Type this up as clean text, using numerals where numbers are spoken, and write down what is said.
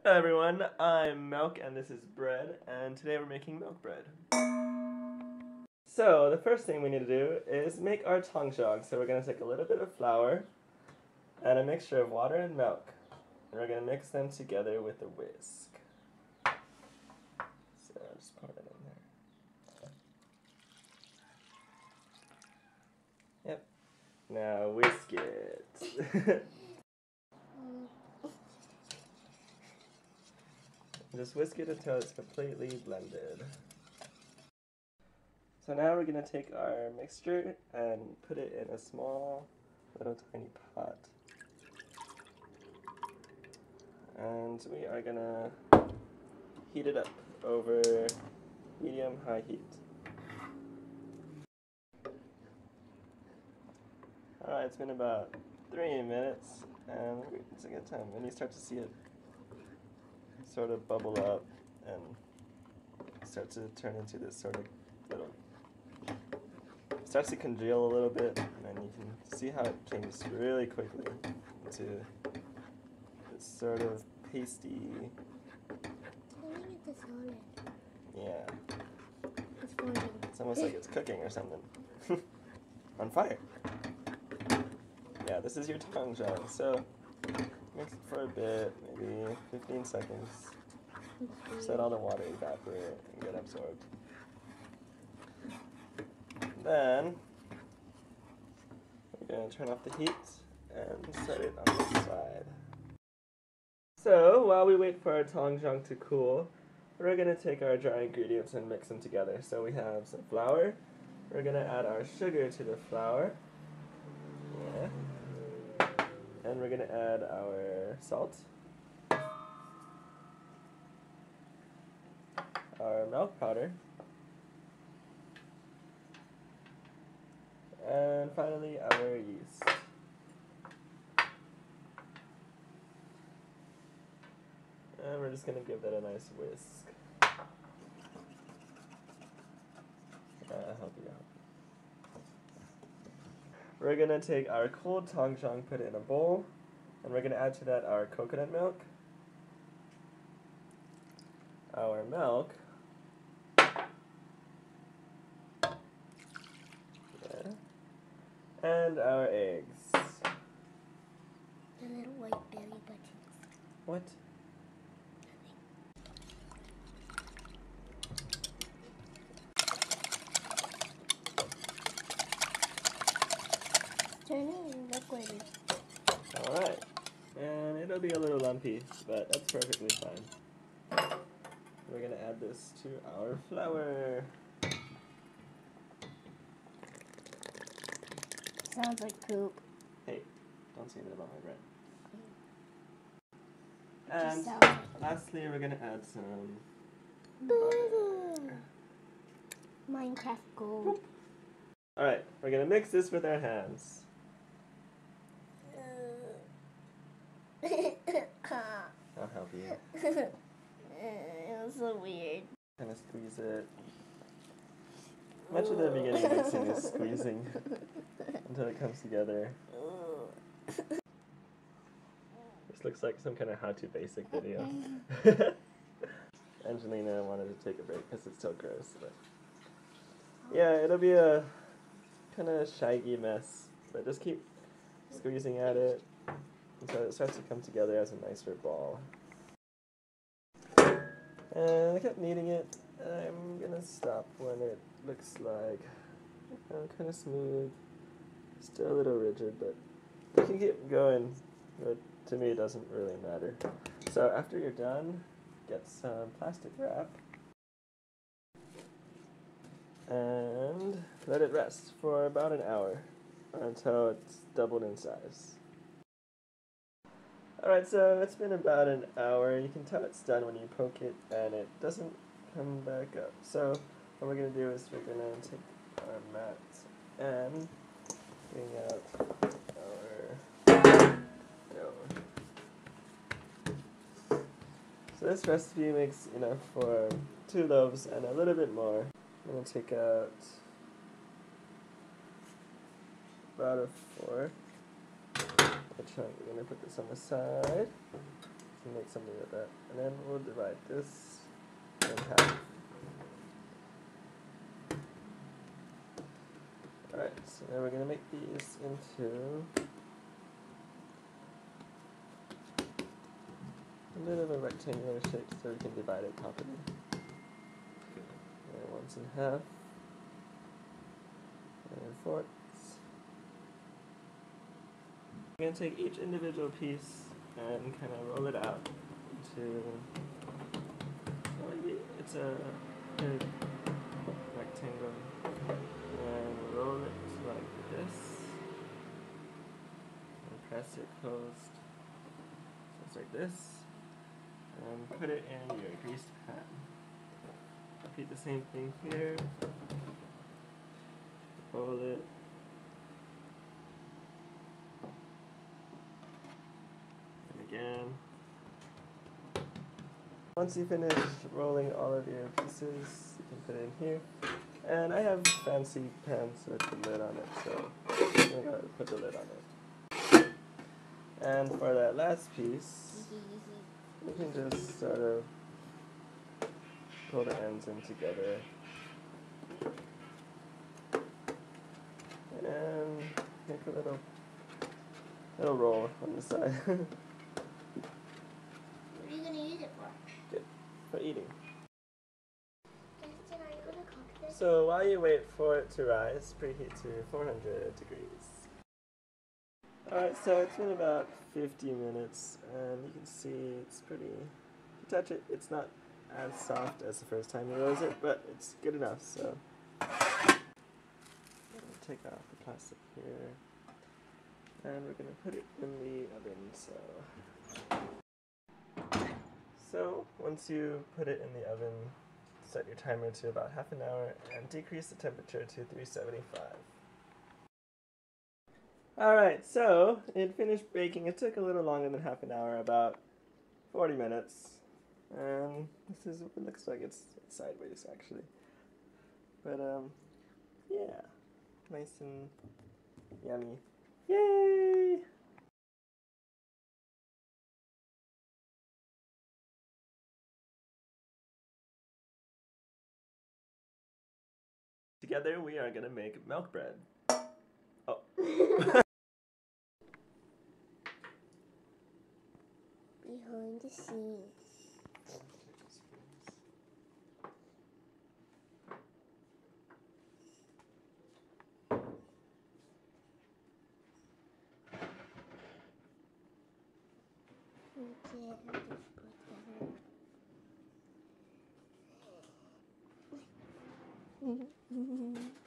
Hello everyone, I'm Milk and this is Bread, and today we're making milk bread. So the first thing we need to do is make our tongjiang. So we're going to take a little bit of flour and a mixture of water and milk, and we're going to mix them together with a whisk. So I'll just pour that in there. Yep. Now whisk it. Just whisk it until it's completely blended. So now we're going to take our mixture and put it in a small little tiny pot. And we are going to heat it up over medium-high heat. Alright, it's been about 3 minutes, and it's a good time. When you start to see it sort of bubble up and start to turn into this sort of little, it starts to congeal a little bit, and then you can see how it changes really quickly into this sort of pasty. Yeah. It's almost like it's cooking or something. On fire. Yeah, this is your tongjiang. So mix it for a bit, maybe 15 seconds. Just let all the water evaporate and get absorbed. Then we're going to turn off the heat and set it on the side. So while we wait for our tongjiang to cool, we're going to take our dry ingredients and mix them together. So we have some flour. We're going to add our sugar to the flour. Yeah. And we're going to add our salt, our milk powder, and finally our yeast. And we're just going to give that a nice whisk. I'll help you out. We're going to take our cold tongjiang, put it in a bowl, and we're going to add to that our coconut milk, our milk, yeah, and our eggs. The little white belly buttons. What? Turn it and look what it is. Alright. And it'll be a little lumpy, but that's perfectly fine. We're going to add this to our flour. Sounds like poop. Hey, don't say that about my bread. And lastly, we're going to add some butter. Minecraft gold. Alright, we're going to mix this with our hands. I'll help you. It was so weird. Kind of squeeze it. Much of the beginning mixing is squeezing until it comes together. This looks like some kind of how-to basic video. Angelina wanted to take a break because it's so gross. But yeah, it'll be a kind of shaggy mess, but just keep squeezing at it until it starts to come together as a nicer ball. And I kept kneading it. I'm gonna stop when it looks like kind of smooth, still a little rigid, but you can keep going. But to me, it doesn't really matter. So after you're done, get some plastic wrap and let it rest for about an hour until it's doubled in size. Alright, so it's been about an hour. You can tell it's done when you poke it and it doesn't come back up. So what we're going to do is we're going to take our mat and bring out our dough. So this recipe makes enough for 2 loaves and a little bit more. I'm going to take out about a 4. We're going to put this on the side. can make something with that. And then we'll divide this in half. Alright, so now we're going to make these into a bit of a rectangular shape so we can divide it properly. And one's in half, and in fourths. We're going to take each individual piece and kind of roll it out into, maybe it's a good rectangle, and roll it like this, and press it closed, so it's like this, and put it in your greased pan. Repeat the same thing here, roll it, again. Once you finish rolling all of your pieces, you can put it in here. And I have fancy pans with the lid on it, so I'm going to put the lid on it. And for that last piece, you can just sort of pull the ends in together. And make a little roll on the side. What are you going to use it for? Good. For eating. Justin, are you going to cook this? So while you wait for it to rise, preheat to 400 degrees. Alright, so it's been about 50 minutes, and you can see it's pretty, if you touch it, it's not as soft as the first time you rose it, but it's good enough, so. Take off the plastic here, and we're going to put it in the oven, so once you put it in the oven, set your timer to about half an hour and decrease the temperature to 375. Alright, so it finished baking. It took a little longer than half an hour, about 40 minutes. And this is what it looks like. It's sideways actually. But yeah, nice and yummy. Yay! Together we are gonna make milk bread. Oh. Behind the scenes. Okay, I'll just put that.